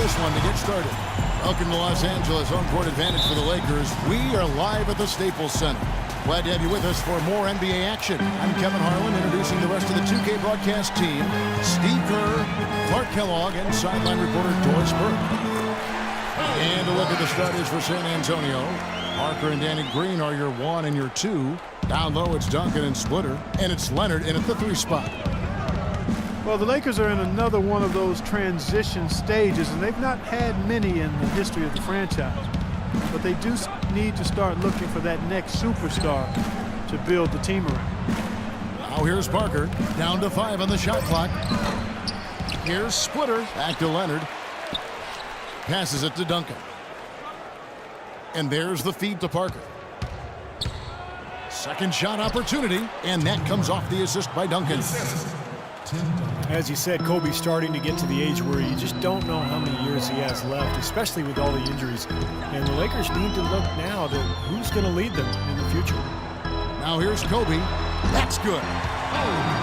this one to get started. Welcome to Los Angeles, home court advantage for the Lakers. We are live at the Staples Center. Glad to have you with us for more NBA action. I'm Kevin Harlan, introducing the rest of the 2K broadcast team. Steve Kerr, Clark Kellogg, and sideline reporter Doris Burke. And a look at the starters for San Antonio. Parker and Danny Green are your 1 and your 2. Down low, it's Duncan and Splitter. And it's Leonard in at the 3 spot. Well, the Lakers are in another one of those transition stages, and they've not had many in the history of the franchise. But they do need to start looking for that next superstar to build the team around. Now here's Parker, down to 5 on the shot clock. Here's Splitter, back to Leonard. Passes it to Duncan. And there's the feed to Parker. Second shot opportunity, and that comes off the assist by Duncan. As you said, Kobe's starting to get to the age where you just don't know how many years he has left, especially with all the injuries. And the Lakers need to look now to who's going to lead them in the future. Now here's Kobe. That's good.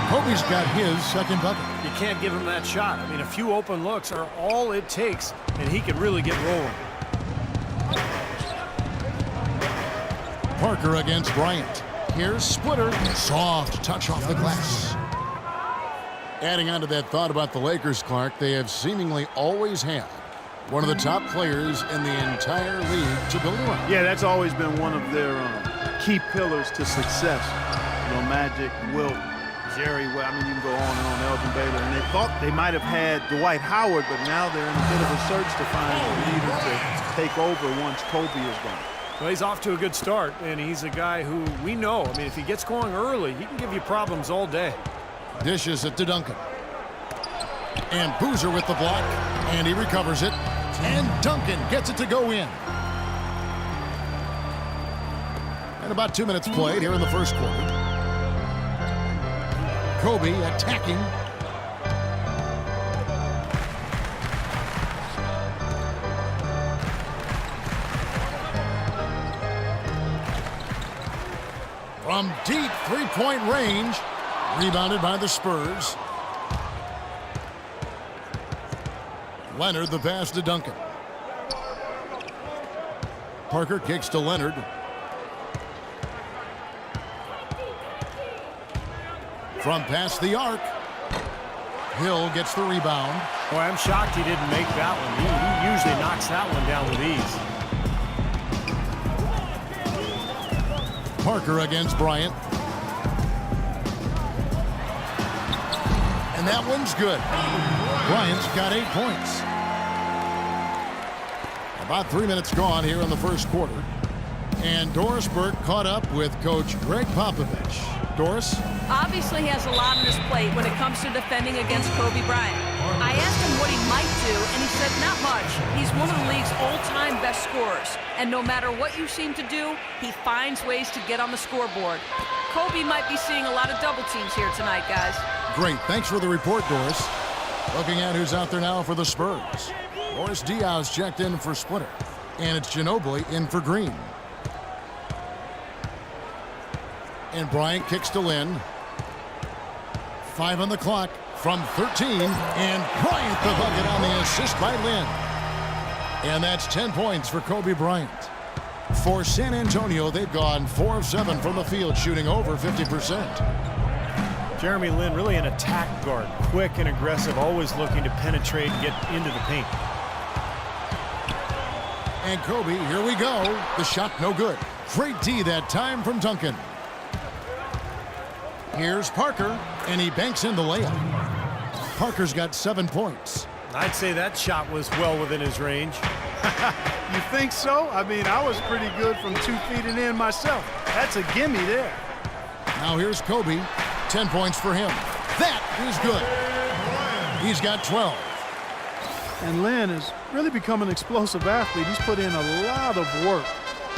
Kobe's got his second bucket. You can't give him that shot. I mean, a few open looks are all it takes, and he can really get rolling. Parker against Bryant. Here's Splitter. Soft touch off the glass. Adding on to that thought about the Lakers, Clark, they have seemingly always had one of the top players in the entire league to build around. Yeah, that's always been one of their key pillars to success. You know, Magic, Wilt, Jerry, well, I mean, you can go on and on, Elgin Baylor. And they thought they might have had Dwight Howard, but now they're in a bit of a search to find a leader to take over once Kobe is gone. Well, he's off to a good start, and he's a guy who we know. I mean, if he gets going early, he can give you problems all day. Dishes it to Duncan. And Boozer with the block. And he recovers it. And Duncan gets it to go in. And about 2 minutes played here in the first quarter. Kobe attacking. From deep three-point range. Rebounded by the Spurs. Leonard the pass to Duncan. Parker kicks to Leonard. From past the arc. Hill gets the rebound. Boy, I'm shocked he didn't make that one. He usually knocks that one down with ease. Parker against Bryant. And that one's good. Bryant's got 8 points. About 3 minutes gone here in the first quarter. And Doris Burke caught up with Coach Greg Popovich. Doris? Obviously he has a lot on his plate when it comes to defending against Kobe Bryant. I asked him what he might do, and he said not much. He's one of the league's all-time best scorers. And no matter what you seem to do, he finds ways to get on the scoreboard. Kobe might be seeing a lot of double teams here tonight, guys. Great. Thanks for the report, Doris. Looking at who's out there now for the Spurs. Boris Diaw's checked in for Splitter. And it's Ginobili in for Green. And Bryant kicks to Lynn. 5 on the clock from 13. And Bryant the bucket on the assist by Lynn. And that's 10 points for Kobe Bryant. For San Antonio, they've gone 4 of 7 from the field, shooting over 50%. Jeremy Lin, really an attack guard. Quick and aggressive, always looking to penetrate and get into the paint. And Kobe, here we go. The shot no good. Great D that time from Duncan. Here's Parker, and he banks in the layup. Parker's got 7 points. I'd say that shot was well within his range. You think so? I mean, I was pretty good from 2 feet and in myself. That's a gimme there. Now here's Kobe. 10 points for him. That is good. He's got 12. And Lynn has really become an explosive athlete. He's put in a lot of work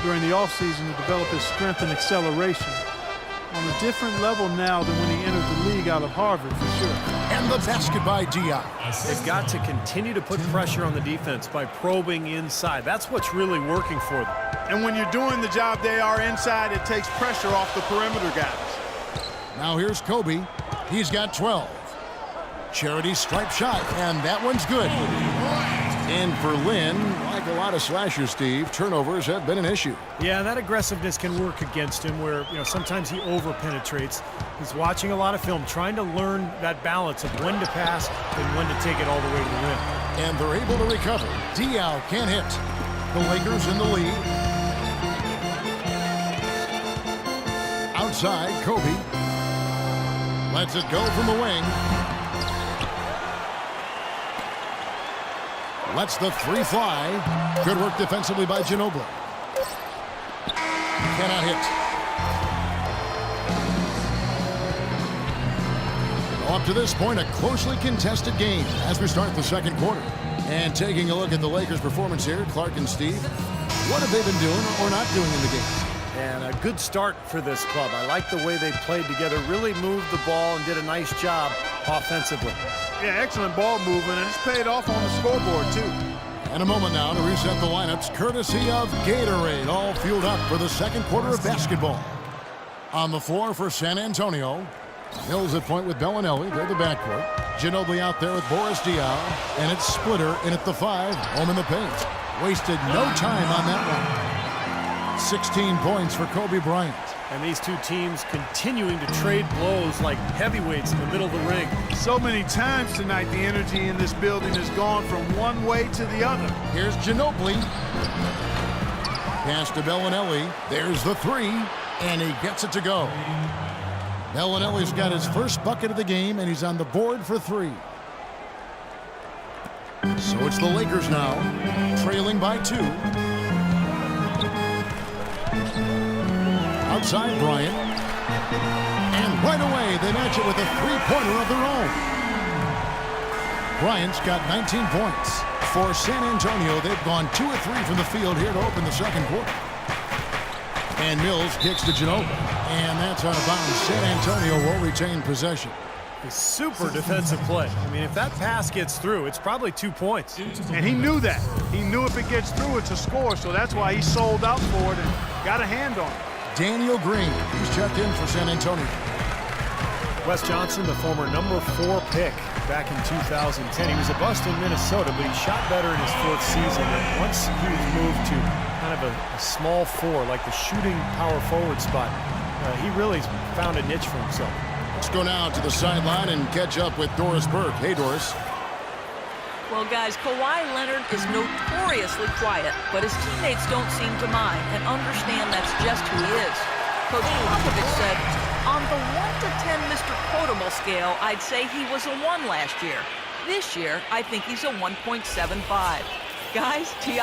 during the offseason to develop his strength and acceleration. On a different level now than when he entered the league out of Harvard, for sure. And the basket by Diaw. They've got to continue to put pressure on the defense by probing inside. That's what's really working for them. And when you're doing the job they are inside, it takes pressure off the perimeter guys. Now here's Kobe. He's got 12. Charity stripe shot, and that one's good. And for Lynn, like a lot of slashers, Steve, turnovers have been an issue. Yeah, that aggressiveness can work against him where, sometimes he over-penetrates. He's watching a lot of film, trying to learn that balance of when to pass and when to take it all the way to the rim. And they're able to recover. Diaw can't hit. The Lakers in the lead. Outside, Kobe. Lets it go from the wing. Lets the three fly. Good work defensively by Ginobili. Cannot hit. Up to this point, a closely contested game as we start the second quarter. And taking a look at the Lakers' performance here, Clark and Steve, what have they been doing or not doing in the game? And a good start for this club. I like the way they played together, really moved the ball and did a nice job offensively. Yeah, excellent ball movement, and it's paid off on the scoreboard, too. And a moment now to reset the lineups, courtesy of Gatorade, all fueled up for the second quarter of basketball. On the floor for San Antonio, Mills at point with Bellinelli. They're the backcourt. Ginobili out there with Boris Diaw, and it's Splitter in at the 5, home in the paint. Wasted no time on that one. 16 points for Kobe Bryant. And these two teams continuing to trade blows like heavyweights in the middle of the ring. So many times tonight, the energy in this building has gone from one way to the other. Here's Ginobili. Pass to Bellinelli. There's the 3, and he gets it to go. Bellinelli's got his first bucket of the game, and he's on the board for 3. So it's the Lakers now, trailing by 2. Outside Bryant. And right away, they match it with a three-pointer of their own. Bryant's got 19 points. For San Antonio, they've gone 2 of 3 from the field here to open the second quarter. And Mills kicks to Ginobili. And that's out of bounds. San Antonio will retain possession. A super defensive play. I mean, if that pass gets through, it's probably 2 points. And he knew that. He knew if it gets through, it's a score, so that's why he sold out for it and got a hand on it. Daniel Green, he's checked in for San Antonio. Wes Johnson, the former number 4 pick back in 2010. He was a bust in Minnesota, but he shot better in his 4th season. And once he was moved to kind of a small 4, like the shooting power forward spot, he really found a niche for himself. Let's go now to the sideline and catch up with Doris Burke. Hey, Doris. Well, guys, Kawhi Leonard is notoriously quiet, but his teammates don't seem to mind and understand that's just who he is. Coach Popovich said, on the 1 to 10 Mr. Quotable scale, I'd say he was a 1 last year. This year, I think he's a 1.75. Guys, T.I.